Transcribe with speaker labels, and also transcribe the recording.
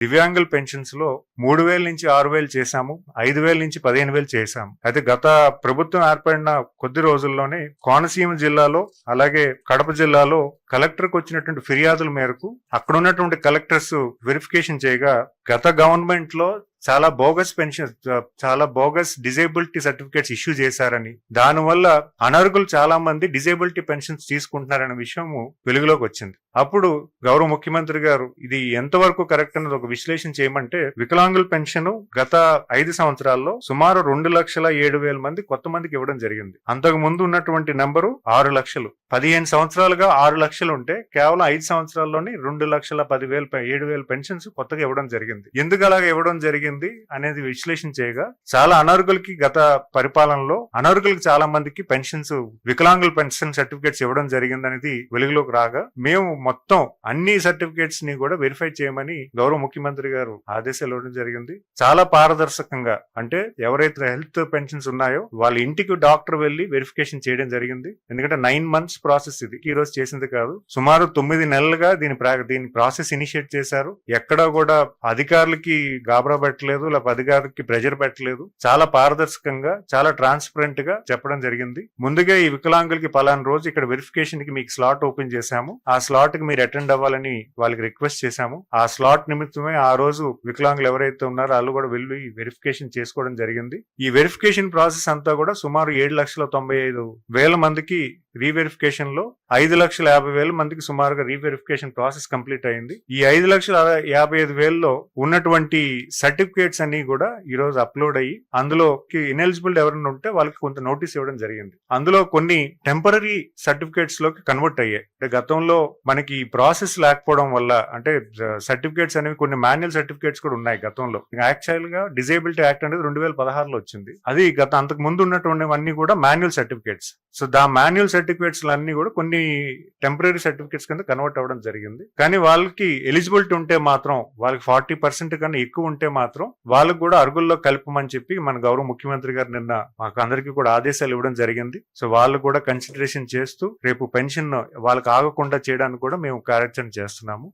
Speaker 1: దివ్యాంగుల పెన్షన్స్ లో 3,000 నుంచి 6,000 చేశాము, 5,000 నుంచి 15,000 చేశాము. అయితే గత ప్రభుత్వం ఏర్పడిన కొద్ది రోజుల్లోనే కోనసీమ జిల్లాలో అలాగే కడప జిల్లాలో కలెక్టర్కి వచ్చినటువంటి ఫిర్యాదుల మేరకు అక్కడ ఉన్నటువంటి కలెక్టర్స్ వెరిఫికేషన్ చేయగా గత గవర్నమెంట్ లో చాలా బోగస్ పెన్షన్, చాలా బోగస్ డిజేబిలిటీ సర్టిఫికేట్స్ ఇష్యూ చేశారని, దానివల్ల అనర్హులు చాలా మంది డిజేబిలిటీ పెన్షన్స్ తీసుకుంటున్నారనే విషయం వెలుగులోకి వచ్చింది. అప్పుడు గౌరవ ముఖ్యమంత్రి గారు ఇది ఎంతవరకు కరెక్ట్ అన్నది ఒక విశ్లేషణ చేయమంటే, వికలాంగుల పెన్షన్ గత 5 సంవత్సరాల్లో సుమారు 2,07,000 మంది కొత్త మందికి ఇవ్వడం జరిగింది. అంతకు ముందు ఉన్నటువంటి నెంబరు 6 లక్షలు. 15 సంవత్సరాలుగా 6 లక్షలు ఉంటే కేవలం 5 సంవత్సరాల్లోనే 2,10,000 పెన్షన్స్ కొత్తగా ఇవ్వడం జరిగింది. ఎందుకు అలాగే ఇవ్వడం జరిగింది అనేది విశ్లేషణ చేయగా, చాలా అనర్హులకి గత పరిపాలనలో అనర్హులకి చాలా మందికి పెన్షన్స్, వికలాంగుల పెన్షన్ సర్టిఫికేట్స్ ఇవ్వడం జరిగింది అనేది వెలుగులోకి రాగా, మేము మొత్తం అన్ని సర్టిఫికేట్స్ ని కూడా వెరిఫై చేయమని గౌరవ ముఖ్యమంత్రి గారు ఆదేశాలు ఇవ్వడం జరిగింది. చాలా పారదర్శకంగా, అంటే ఎవరైతే హెల్త్ పెన్షన్స్ ఉన్నాయో వాళ్ళ ఇంటికి డాక్టర్ వెళ్లి వెరిఫికేషన్ చేయడం జరిగింది. ఎందుకంటే 9 months ప్రాసెస్ ఇది, ఈ రోజు చేసింది కాదు. సుమారు 9 నెలలుగా దీని ప్రాసెస్ ఇనిషియేట్ చేశారు. ఎక్కడా కూడా అధికారులకి గాబరా పెట్టలేదు, లేకపోతే అధికారులకి ప్రెజర్ పెట్టలేదు. చాలా పారదర్శకంగా, చాలా ట్రాన్స్పరెంట్ గా చెప్పడం జరిగింది. ముందుగా ఈ వికలాంగులకి పలానా రోజు ఇక్కడ వెరిఫికేషన్ కి మీకు స్లాట్ ఓపెన్ చేశాము, ఆ స్లాట్ కి మీరు అటెండ్ అవ్వాలని వాళ్ళకి రిక్వెస్ట్ చేశాము. ఆ స్లాట్ నిమిత్తమే ఆ రోజు వికలాంగులు ఎవరైతే ఉన్నారో వాళ్ళు కూడా వెళ్ళి వెరిఫికేషన్ చేసుకోవడం జరిగింది. ఈ వెరిఫికేషన్ ప్రాసెస్ అంతా కూడా సుమారు 7,95,000 మందికి రీవెరిఫికేషన్ లో 5,50,000 మందికి సుమారుగా రీవెరిఫికేషన్ ప్రాసెస్ కంప్లీట్ అయింది. ఈ 5,55,000లో ఉన్నటువంటి సర్టిఫికేట్స్ అన్ని కూడా ఈ రోజు అప్లోడ్ అయ్యి, అందులోకి ఇనెలిజిబుల్ ఎవరైనా ఉంటే వాళ్ళకి కొంత నోటీస్ ఇవ్వడం జరిగింది. అందులో కొన్ని టెంపరరీ సర్టిఫికేట్స్ లోకి కన్వర్ట్ అయ్యాయి. అంటే గతంలో మనకి ప్రాసెస్ లేకపోవడం వల్ల, అంటే సర్టిఫికేట్స్ అనేవి కొన్ని మాన్యువల్ సర్టిఫికేట్స్ కూడా ఉన్నాయి గతంలో. యాక్చువల్ గా డిజేబిలిటీ యాక్ట్ అనేది 2016లో వచ్చింది. అది అంతకు ముందు ఉన్నటువంటివన్నీ కూడా manual certificates. So manual certificates అన్ని కూడా కొన్ని టెంపరరీ సర్టిఫికేట్స్ కింద కన్వర్ట్ అవ్వడం జరిగింది. కానీ వాళ్ళకి ఎలిజిబిలిటీ ఉంటే మాత్రం, వాళ్ళకి 40% కన్నా ఎక్కువ ఉంటే మాత్రం వాళ్ళకి కూడా అర్హుల్లో కలపమని చెప్పి మన గౌరవ ముఖ్యమంత్రి గారు నిన్న మాకు అందరికీ కూడా ఆదేశాలు ఇవ్వడం జరిగింది. సో వాళ్ళు కూడా కన్సిడరేషన్ చేస్తూ రేపు పెన్షన్ వాళ్ళకి ఆగకుండా చేయడానికి కూడా మేము కార్యాచరణ చేస్తున్నాము.